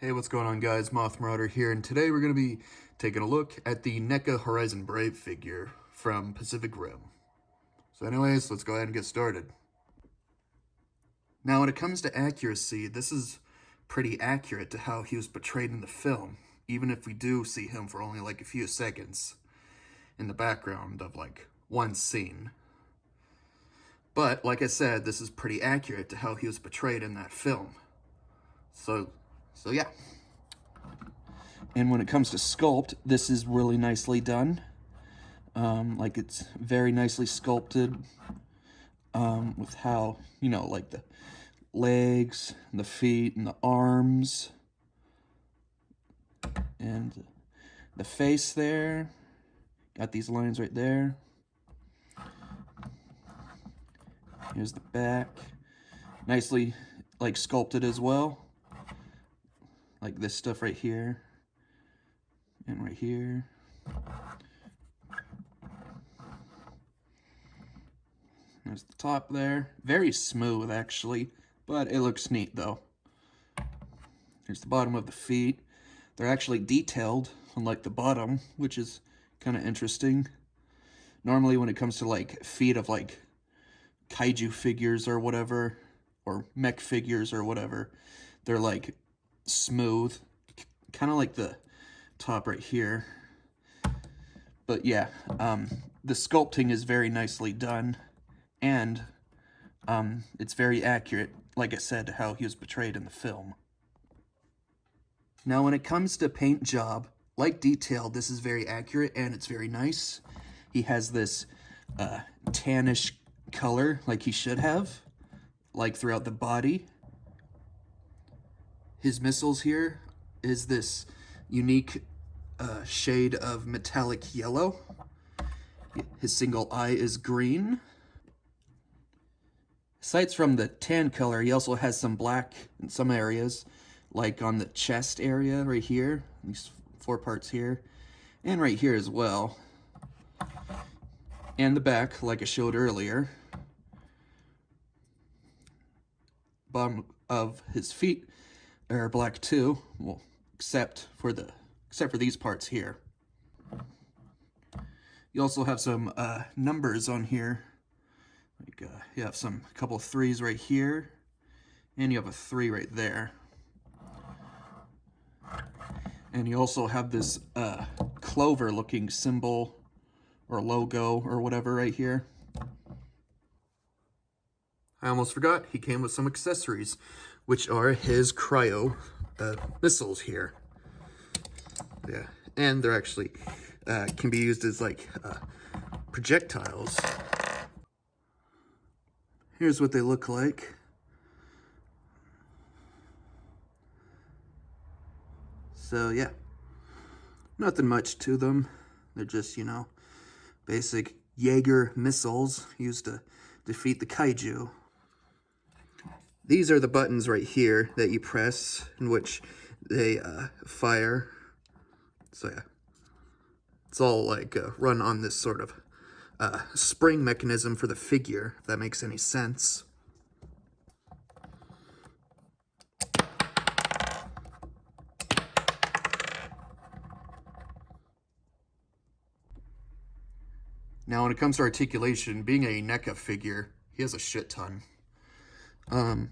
Hey, what's going on, guys? Moth Marauder here, and today we're going to be taking a look at the NECA Horizon Brave figure from Pacific Rim. So anyways, let's go ahead and get started. Now, when it comes to accuracy, this is pretty accurate to how he was portrayed in the film, even if we do see him for only like a few seconds in the background of like one scene. But, like I said, this is pretty accurate to how he was portrayed in that film. So yeah. And when it comes to sculpt, this is really nicely done. Like, it's very nicely sculpted with how, like the legs, and the feet, and the arms, and the face there. Got these lines right there. Here's the back. Nicely, like, sculpted as well. Like this stuff right here. And right here. There's the top there. Very smooth, actually, but it looks neat, though. Here's the bottom of the feet. They're actually detailed, unlike the bottom, which is kind of interesting. Normally, when it comes to, like, feet of, like, kaiju figures or whatever, or mech figures or whatever, they're, like, smooth. Kind of like the top right here. But yeah, the sculpting is very nicely done, and it's very accurate, like I said, to how he was portrayed in the film. Now, when it comes to paint job, like detail, this is very accurate and it's very nice. He has this tannish color, like he should have, like throughout the body. His missiles here is this unique shade of metallic yellow. His single eye is green. Aside from the tan color, he also has some black in some areas, like on the chest area right here, these 4 parts here, and right here as well. And the back, like I showed earlier. Bottom of his feet are black too, well, except for these parts here. You also have some numbers on here. Like you have a couple of 3s right here, and you have a 3 right there. And you also have this clover-looking symbol or logo or whatever right here. I almost forgot, he came with some accessories, which are his cryo missiles here. Yeah, and they're actually can be used as like projectiles. Here's what they look like. So yeah, nothing much to them. They're just, basic Jaeger missiles used to defeat the kaiju. These are the buttons right here that you press, in which they fire. So yeah, it's all like run on this sort of spring mechanism for the figure, if that makes any sense. Now, when it comes to articulation, being a NECA figure, he has a shit ton.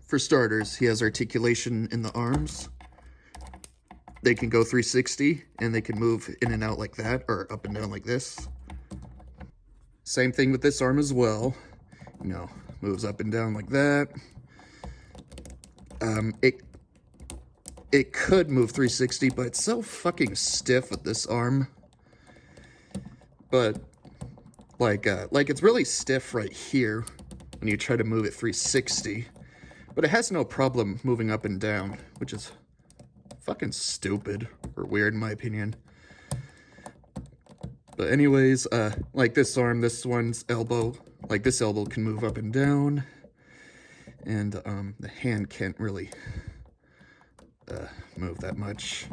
For starters, he has articulation in the arms. They can go 360, and they can move in and out like that, or up and down like this. Same thing with this arm as well. Moves up and down like that. It could move 360, but it's so fucking stiff with this arm. But like it's really stiff right here when you try to move it 360. But it has no problem moving up and down, which is fucking stupid or weird in my opinion. But anyways, like this arm, this one's elbow, like this elbow can move up and down. And the hand can't really move that much.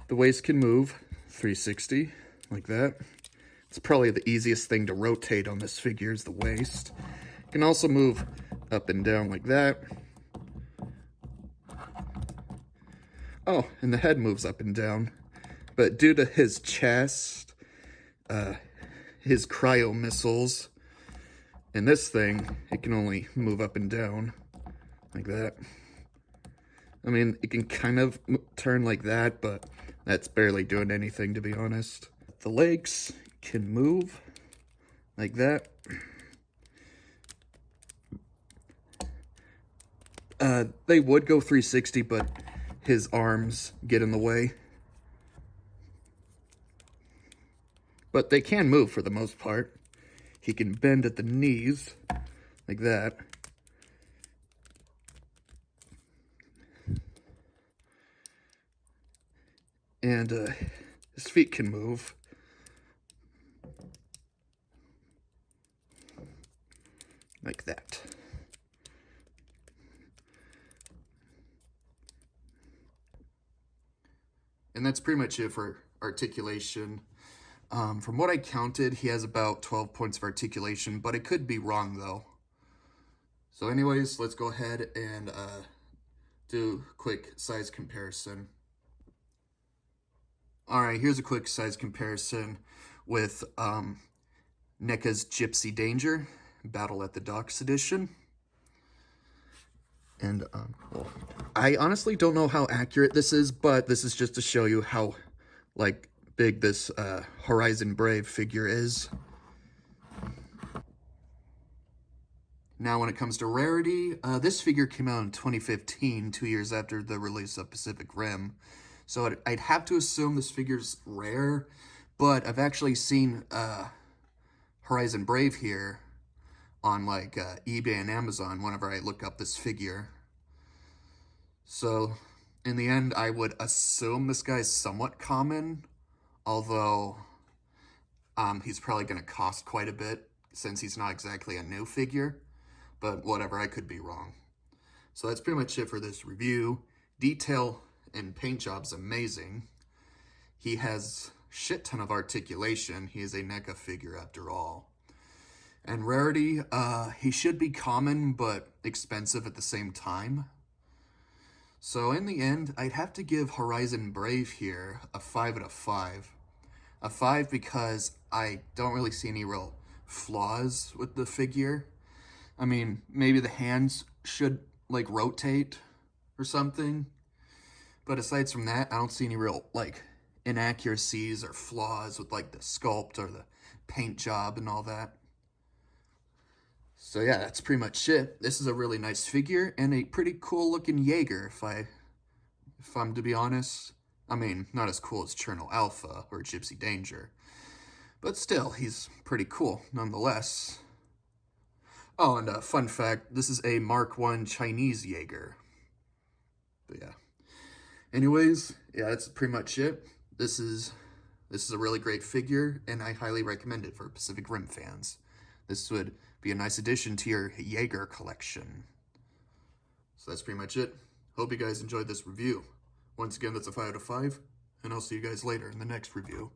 The waist can move 360, like that. It's probably the easiest thing to rotate on this figure is the waist. It can also move up and down like that. Oh, and the head moves up and down. But due to his chest, his cryo missiles, and this thing, it can only move up and down like that. I mean, it can kind of turn like that, but that's barely doing anything, to be honest. The legs can move like that. They would go 360, but his arms get in the way. But they can move for the most part. He can bend at the knees like that. And his feet can move. Like that. And that's pretty much it for articulation. From what I counted, he has about 12 points of articulation, but it could be wrong though. So anyways, let's go ahead and do a quick size comparison. Alright, here's a quick size comparison with NECA's Gypsy Danger, Battle at the Docks edition. And well, I honestly don't know how accurate this is, but this is just to show you how like big this Horizon Brave figure is. Now when it comes to rarity, this figure came out in 2015, 2 years after the release of Pacific Rim. So I'd have to assume this figure's rare, but I've actually seen Horizon Brave here on like eBay and Amazon whenever I look up this figure. So in the end, I would assume this guy's somewhat common, although he's probably going to cost quite a bit since he's not exactly a new figure. But whatever, I could be wrong. So that's pretty much it for this review. Detail and paint job's amazing. He has shit ton of articulation. He is a NECA figure after all. And rarity, he should be common but expensive at the same time. So in the end, I'd have to give Horizon Brave here a 5 out of 5. A 5 because I don't really see any real flaws with the figure. I mean, maybe the hands should, like, rotate or something. But aside from that, I don't see any real, like, inaccuracies or flaws with, like, the sculpt or the paint job and all that. So, yeah, that's pretty much it. This is a really nice figure and a pretty cool-looking Jaeger, if I'm to be honest. I mean, not as cool as Cherno Alpha or Gypsy Danger. But still, he's pretty cool, nonetheless. Oh, and a fun fact, this is a Mark I Chinese Jaeger. But yeah. Anyways, yeah, that's pretty much it. This is a really great figure, and I highly recommend it for Pacific Rim fans. This would be a nice addition to your Jaeger collection. So that's pretty much it. Hope you guys enjoyed this review. Once again, that's a 5 out of 5, and I'll see you guys later in the next review.